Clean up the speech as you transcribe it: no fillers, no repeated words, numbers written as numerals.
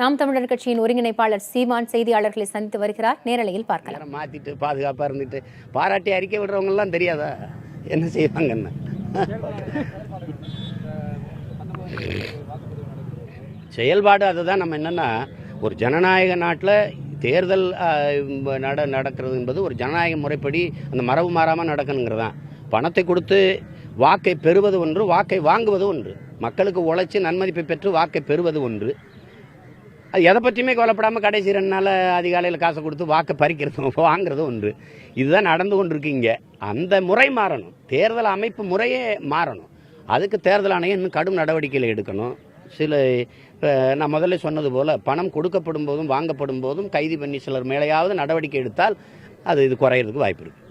நாம் தமிழர் கட்சியின் ஒருங்கிணைப்பாளர் சீமான் செய்தியாளர்களை சந்தித்து வருகிறார். நேரலையில் பார்க்கலாம். மாத்திட்டு பாதுகாப்பாக இருந்துட்டு பாராட்டி அறிக்கை விடுறவங்க எல்லாம் தெரியாதா என்ன செய்வாங்கன்னு? செயல்பாடு அதுதான். நம்ம என்னன்னா, ஒரு ஜனநாயக நாட்டில் தேர்தல் நடக்கிறது என்பது ஒரு ஜனநாயக முறைப்படி அந்த மரபு மாறாமல் நடக்கணுங்கிறது தான். பணத்தை கொடுத்து வாக்கை பெறுவது ஒன்று, வாக்கை வாங்குவது ஒன்று. மக்களுக்கு உழைச்சி நன்மதிப்பை பெற்று வாக்கை பெறுவது ஒன்று. அது எதை பற்றியுமே கவலைப்படாமல் கடைசி 2 நாள் அதிகாலையில் காசை கொடுத்து வாக்கை பறிக்கிறது வாங்குறது ஒன்று. இதுதான் நடந்து கொண்டிருக்கு இங்கே. அந்த முறை மாறணும். தேர்தல் அமைப்பு முறையே மாறணும். அதுக்கு தேர்தல் ஆணையம் இன்னும் கடும் நடவடிக்கைகள் எடுக்கணும். நான் முதல்ல சொன்னது போல் பணம் கொடுக்கப்படும் போதும் வாங்கப்படும் போதும் கைது பண்ணி சிலர் மேலேயாவது நடவடிக்கை எடுத்தால் இது குறையிறதுக்கு வாய்ப்பு இருக்குது.